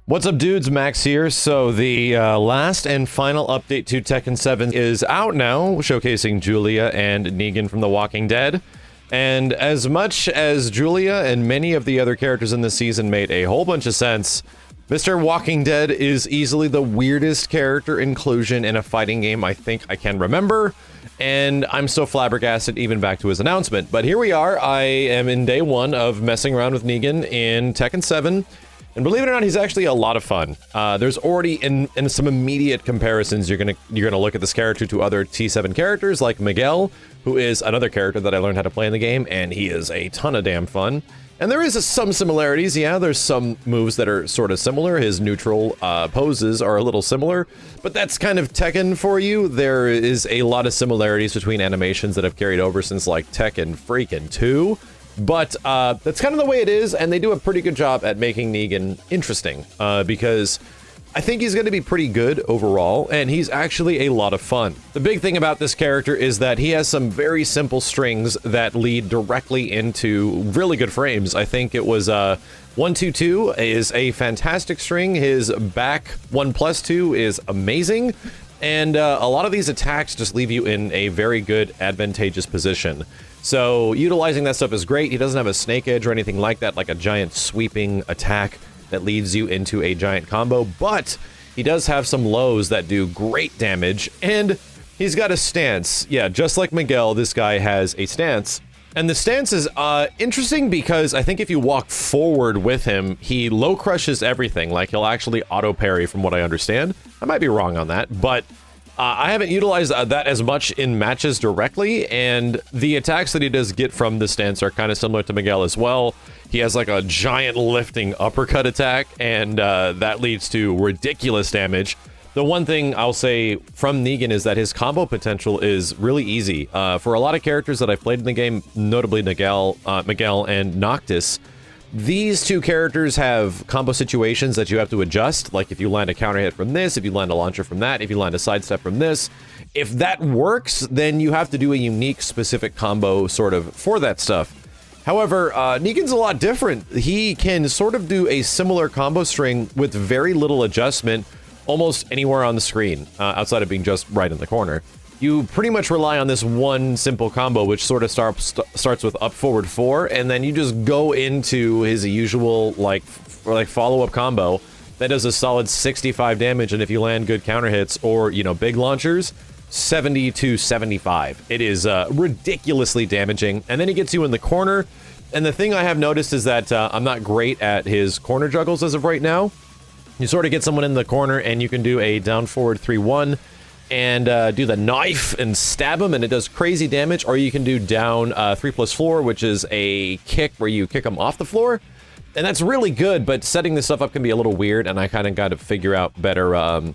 What's up, dudes? Max here. So the last and final update to Tekken 7 is out now, showcasing Julia and Negan from The Walking Dead. And as much as Julia and many of the other characters in this season made a whole bunch of sense, Mr. Walking Dead is easily the weirdest character inclusion in a fighting game I think I can remember, and I'm still flabbergasted even back to his announcement. But here we are. I am in day one of messing around with Negan in Tekken 7. And believe it or not, he's actually a lot of fun. There's already in some immediate comparisons, you're gonna look at this character to other T7 characters like Miguel, who is another character that I learned how to play in the game, and he is a ton of damn fun. And there is some similarities, yeah, there's some moves that are sort of similar. His neutral poses are a little similar, but that's kind of Tekken for you. There is a lot of similarities between animations that have carried over since like Tekken freaking 2. But that's kind of the way it is, and they do a pretty good job at making Negan interesting, because I think he's going to be pretty good overall, and he's actually a lot of fun. The big thing about this character is that he has some very simple strings that lead directly into really good frames. I think it was 122 is a fantastic string. His back 1+2 is amazing. And a lot of these attacks just leave you in a very good, advantageous position. So utilizing that stuff is great. He doesn't have a snake edge or anything like that, like a giant sweeping attack that leads you into a giant combo, but he does have some lows that do great damage, and he's got a stance. Yeah, just like Miguel, this guy has a stance. And the stance is interesting because I think if you walk forward with him, he low crushes everything. Like, he'll actually auto parry from what I understand. I might be wrong on that, but I haven't utilized that as much in matches directly, and the attacks that he does get from the stance are kind of similar to Miguel as well. He has like a giant lifting uppercut attack, and that leads to ridiculous damage. The one thing I'll say from Negan is that his combo potential is really easy. For a lot of characters that I've played in the game, notably Miguel and Noctis, these two characters have combo situations that you have to adjust, like if you land a counter hit from this, if you land a launcher from that, if you land a sidestep from this. If that works, then you have to do a unique, specific combo sort of for that stuff. However, Negan's a lot different. He can sort of do a similar combo string with very little adjustment almost anywhere on the screen, outside of being just right in the corner. You pretty much rely on this one simple combo, which sort of starts with up forward 4, and then you just go into his usual like follow-up combo that does a solid 65 damage, and if you land good counter hits or, you know, big launchers, 70 to 75. It is ridiculously damaging, and then he gets you in the corner. And the thing I have noticed is that I'm not great at his corner juggles as of right now. You sort of get someone in the corner, and you can do a down forward 3-1. And do the knife and stab him, and it does crazy damage. Or you can do down 3+4, which is a kick where you kick him off the floor. And that's really good, but setting this stuff up can be a little weird, and I kind of got to figure out better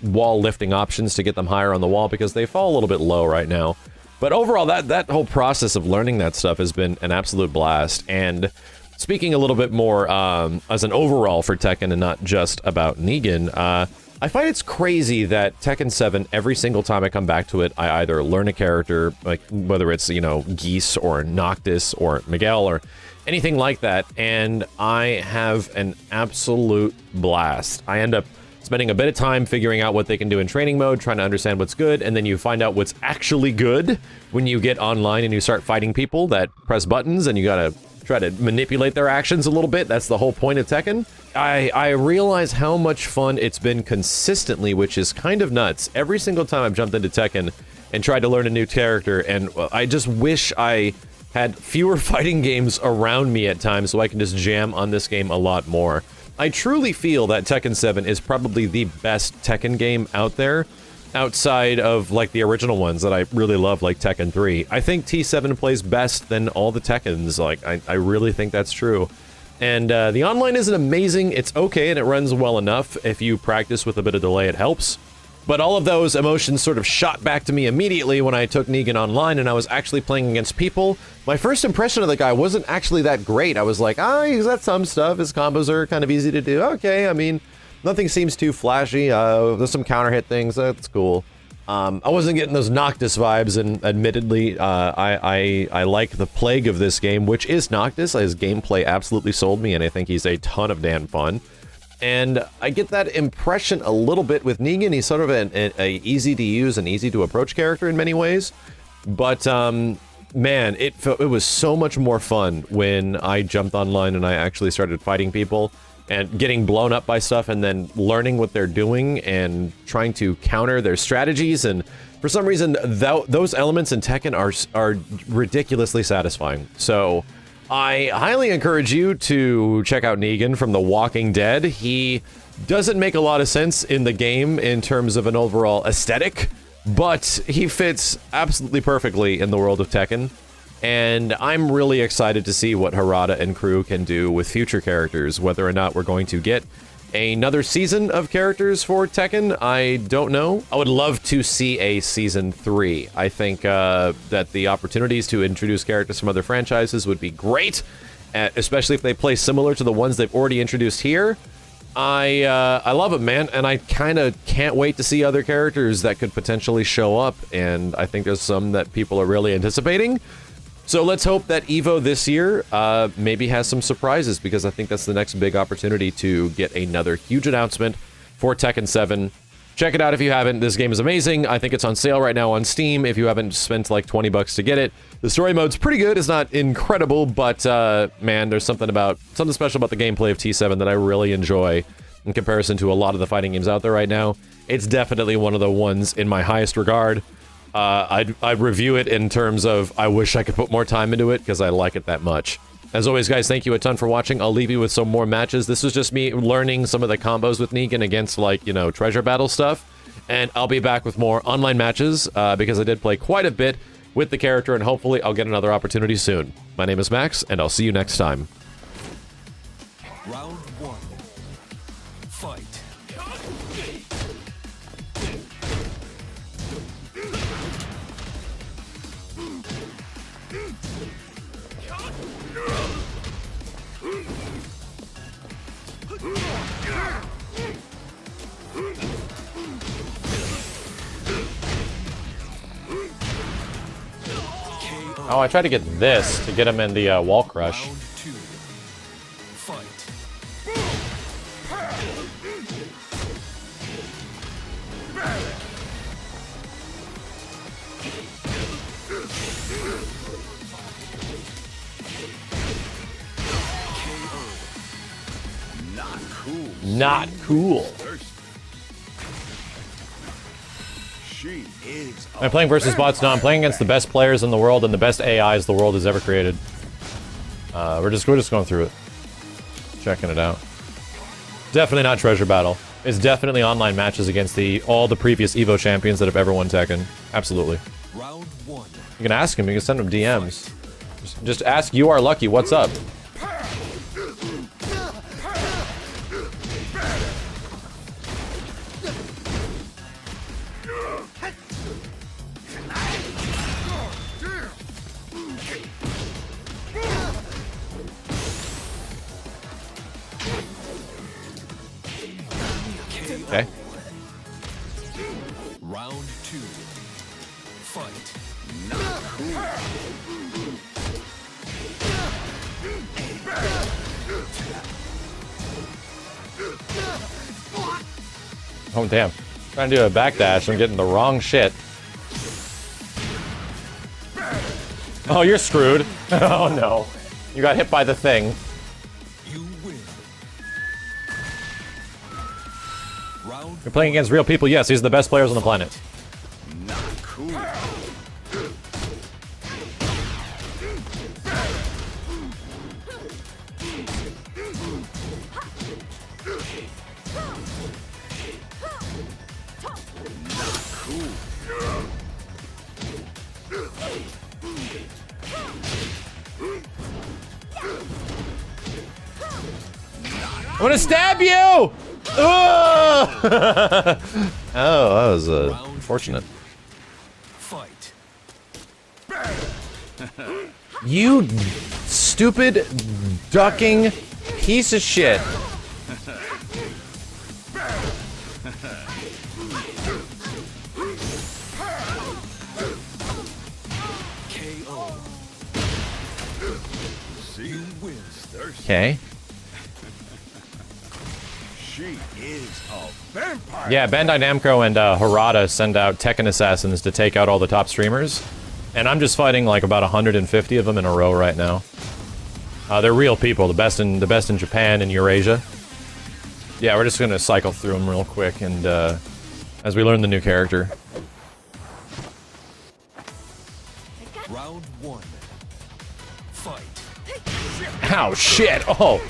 wall lifting options to get them higher on the wall, because they fall a little bit low right now. But overall, that whole process of learning that stuff has been an absolute blast. And speaking a little bit more as an overall for Tekken and not just about Negan, I find it's crazy that Tekken 7, every single time I come back to it, I either learn a character, like whether it's, you know, Geese or Noctis or Miguel or anything like that, and I have an absolute blast. I end up spending a bit of time figuring out what they can do in training mode, trying to understand what's good, and then you find out what's actually good when you get online and you start fighting people that press buttons, and you gotta try to manipulate their actions a little bit. That's the whole point of Tekken. I realize how much fun it's been consistently, which is kind of nuts. Every single time I've jumped into Tekken and tried to learn a new character, and I just wish I had fewer fighting games around me at times so I can just jam on this game a lot more. I truly feel that Tekken 7 is probably the best Tekken game out there, outside of like the original ones that I really love, like Tekken 3. I think T7 plays best than all the Tekkens. Like, I really think that's true. And the online isn't amazing. It's okay, and it runs well enough. If you practice with a bit of delay, it helps. But all of those emotions sort of shot back to me immediately when I took Negan online and I was actually playing against people. My first impression of the guy wasn't actually that great. I was like, he's got some stuff. His combos are kind of easy to do. Okay, I mean, nothing seems too flashy. There's some counter hit things. That's cool. I wasn't getting those Noctis vibes, and admittedly, I like the plague of this game, which is Noctis. His gameplay absolutely sold me, and I think he's a ton of damn fun. And I get that impression a little bit with Negan. He's sort of a easy to use and easy to approach character in many ways. But man, it was so much more fun when I jumped online and I actually started fighting people and getting blown up by stuff and then learning what they're doing and trying to counter their strategies. And for some reason, those elements in Tekken are ridiculously satisfying. So I highly encourage you to check out Negan from The Walking Dead. He doesn't make a lot of sense in the game in terms of an overall aesthetic, but he fits absolutely perfectly in the world of Tekken. And I'm really excited to see what Harada and crew can do with future characters. Whether or not we're going to get another season of characters for Tekken, I don't know. I would love to see a season 3. I think that the opportunities to introduce characters from other franchises would be great, especially if they play similar to the ones they've already introduced here. I love it, man, and I kind of can't wait to see other characters that could potentially show up, and I think there's some that people are really anticipating. So let's hope that EVO this year maybe has some surprises, because I think that's the next big opportunity to get another huge announcement for Tekken 7. Check it out if you haven't. This game is amazing. I think it's on sale right now on Steam if you haven't spent like 20 bucks to get it. The story mode's pretty good. It's not incredible, but man, there's something special about the gameplay of T7 that I really enjoy in comparison to a lot of the fighting games out there right now. It's definitely one of the ones in my highest regard. I'd review it in terms of I wish I could put more time into it because I like it that much. As always, guys, thank you a ton for watching. I'll leave you with some more matches. This was just me learning some of the combos with Negan against, like, you know, treasure battle stuff. And I'll be back with more online matches because I did play quite a bit with the character, and hopefully I'll get another opportunity soon. My name is Max, and I'll see you next time. Round 1. Fight. Oh, I tried to get this to get him in the wall crush. Round 2. Fight. Not cool. Not cool. She is. I'm playing versus bots now. I'm playing against the best players in the world and the best AIs the world has ever created. We're just going through it, checking it out. Definitely not treasure battle. It's definitely online matches against all the previous EVO champions that have ever won Tekken. Absolutely. Round 1. You can ask him. You can send him DMs. Just ask. You are lucky. What's up? Okay. Round 2. Fight. Not cool. Oh, damn. Trying to do a backdash. I'm getting the wrong shit. Oh, you're screwed. Oh, no. You got hit by the thing. You win. Round. You're playing against real people. Yes, these are the best players on the planet. Not cool. I'm gonna stab you! Ugh! Oh, that was unfortunate. Fight. You stupid ducking piece of shit. KO. You win. Okay. She is a vampire. Yeah, Bandai Namco and Harada send out Tekken assassins to take out all the top streamers. And I'm just fighting like about 150 of them in a row right now. They're real people, the best in Japan and Eurasia. Yeah, we're just gonna cycle through them real quick and as we learn the new character. Round 1. Fight. Ow, shit! Oh!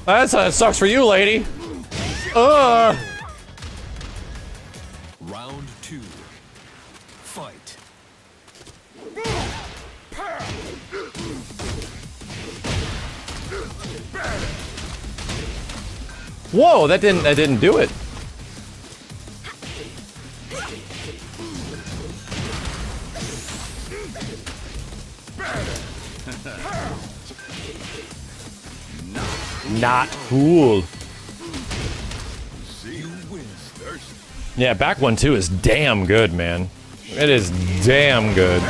That sucks for you, lady. Round 2. Fight. Whoa, that didn't do it. Not cool. Yeah, back one too is damn good, man. It is damn good.